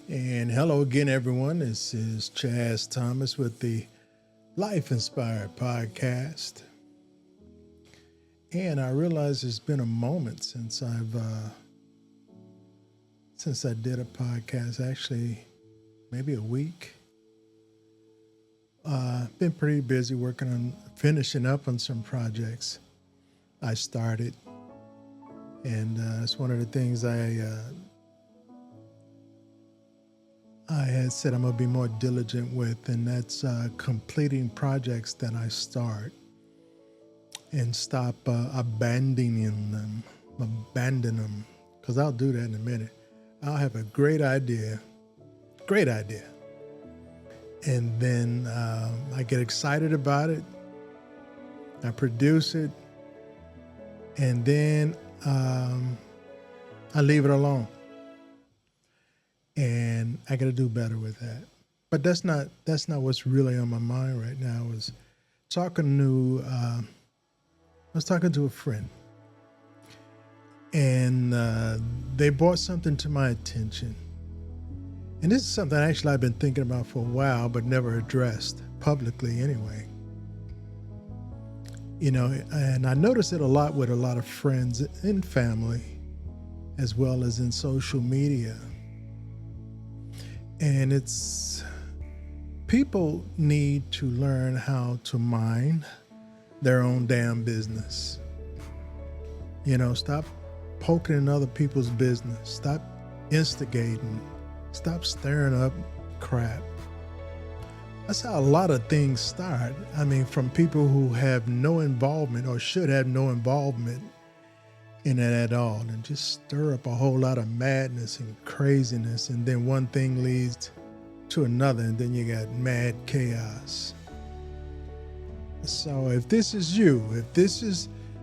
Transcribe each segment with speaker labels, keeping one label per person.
Speaker 1: And hello again, everyone. This is Chaz Thomas with the Life Inspired Podcast. And I realize it's been a moment since I did a podcast. Actually, maybe a week. Been pretty busy working on finishing up on some projects I started, and it's one of the things I had said I'm going to be more diligent with, and that's completing projects that I start and stop abandoning them, because I'll do that in a minute. I'll have a great idea, and then I get excited about it, I produce it, and then I leave it alone. And I got to do better with that. But that's not what's really on my mind right now. I was talking to a friend, and they brought something to my attention. And this is something actually I've been thinking about for a while, but never addressed publicly anyway. You know, and I notice it a lot with a lot of friends and family, as well as in social media. And it's people need to learn how to mind their own damn business. You know, stop poking in other people's business. Stop instigating. Stop stirring up crap. That's how a lot of things start. I mean, from people who have no involvement or should have no involvement in it at all, and just stir up a whole lot of madness and craziness, and then one thing leads to another, and then you got mad chaos. So if this is you,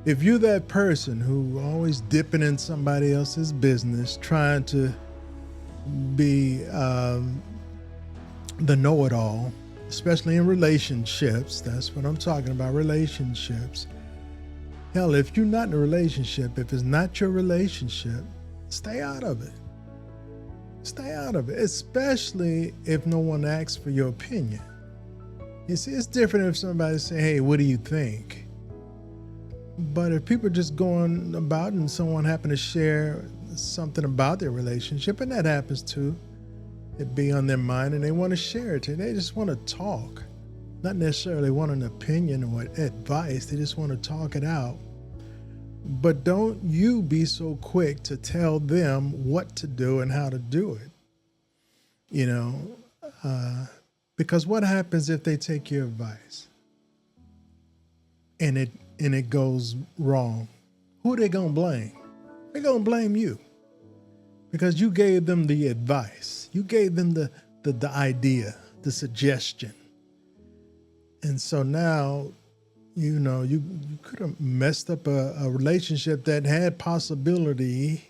Speaker 1: if you're that person who always dipping in somebody else's business, trying to be the know-it-all, especially in relationships, that's what I'm talking about, relationships. Hell, if you're not in a relationship, if it's not your relationship, stay out of it. Stay out of it, especially if no one asks for your opinion. You see, it's different if somebody say, hey, what do you think? But if people are just going about and someone happen to share something about their relationship, and that happens too, it be on their mind and they want to share it, they just want to talk. Not necessarily want an opinion or advice. They just want to talk it out. But don't you be so quick to tell them what to do and how to do it. You know, because what happens if they take your advice and it goes wrong? Who are they gonna blame? They're gonna blame you, because you gave them the advice. You gave them the idea, the suggestion. And so now, you know, you could have messed up a relationship that had possibility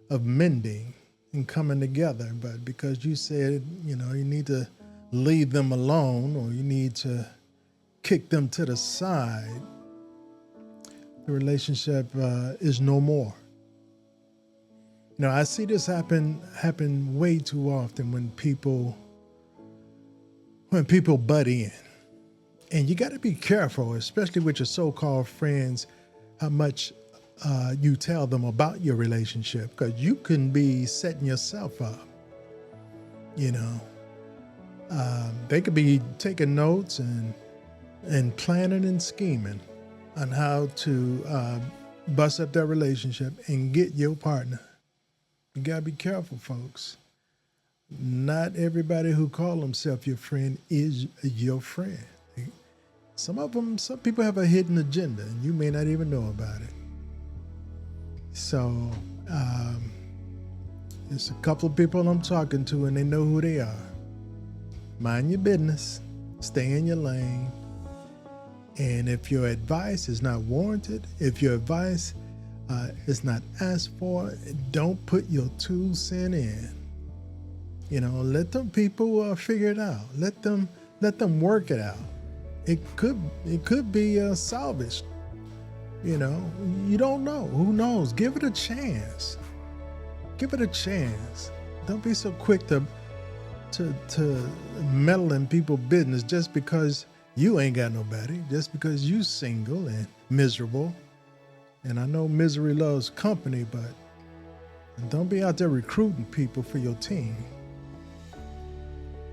Speaker 1: of mending and coming together. But because you said, you know, you need to leave them alone, or you need to kick them to the side, the relationship is no more. You know, I see this happen way too often when people butt in. And you got to be careful, especially with your so-called friends, how much you tell them about your relationship, because you can be setting yourself up. You know, they could be taking notes and planning and scheming on how to bust up their relationship and get your partner. You got to be careful, folks. Not everybody who call themselves your friend is your friend. Some people have a hidden agenda, and you may not even know about it. So, there's a couple of people I'm talking to, and they know who they are. Mind your business. Stay in your lane. And if your advice is not warranted, if your advice is not asked for, don't put your 2 cents in. You know, let them people figure it out. Let them work it out. It could be salvaged. You know, you don't know. Who knows? Give it a chance. Give it a chance. Don't be so quick to to meddle in people's business just because you ain't got nobody, just because you single and miserable. And I know misery loves company, but don't be out there recruiting people for your team.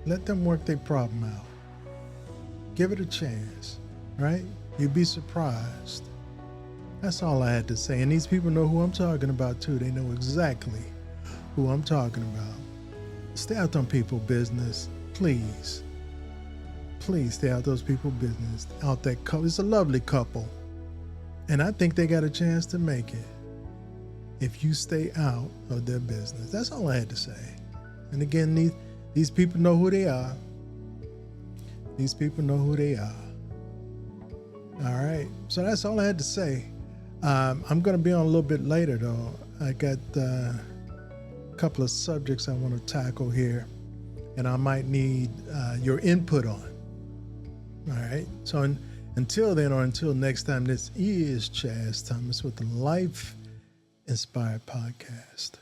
Speaker 1: Let them work their problem out. Give it a chance, right? You'd be surprised. That's all I had to say. And these people know who I'm talking about too. They know exactly who I'm talking about. Stay out on people's business, please. Please stay out those people's business. Out that couple. It's a lovely couple. And I think they got a chance to make it if you stay out of their business. That's all I had to say. And again, these people know who they are. These people know who they are. All right. So that's all I had to say. I'm going to be on a little bit later, though. I got a couple of subjects I want to tackle here, and I might need your input on. All right. So until then, or until next time, this is Chaz Thomas with the Life Inspired Podcast.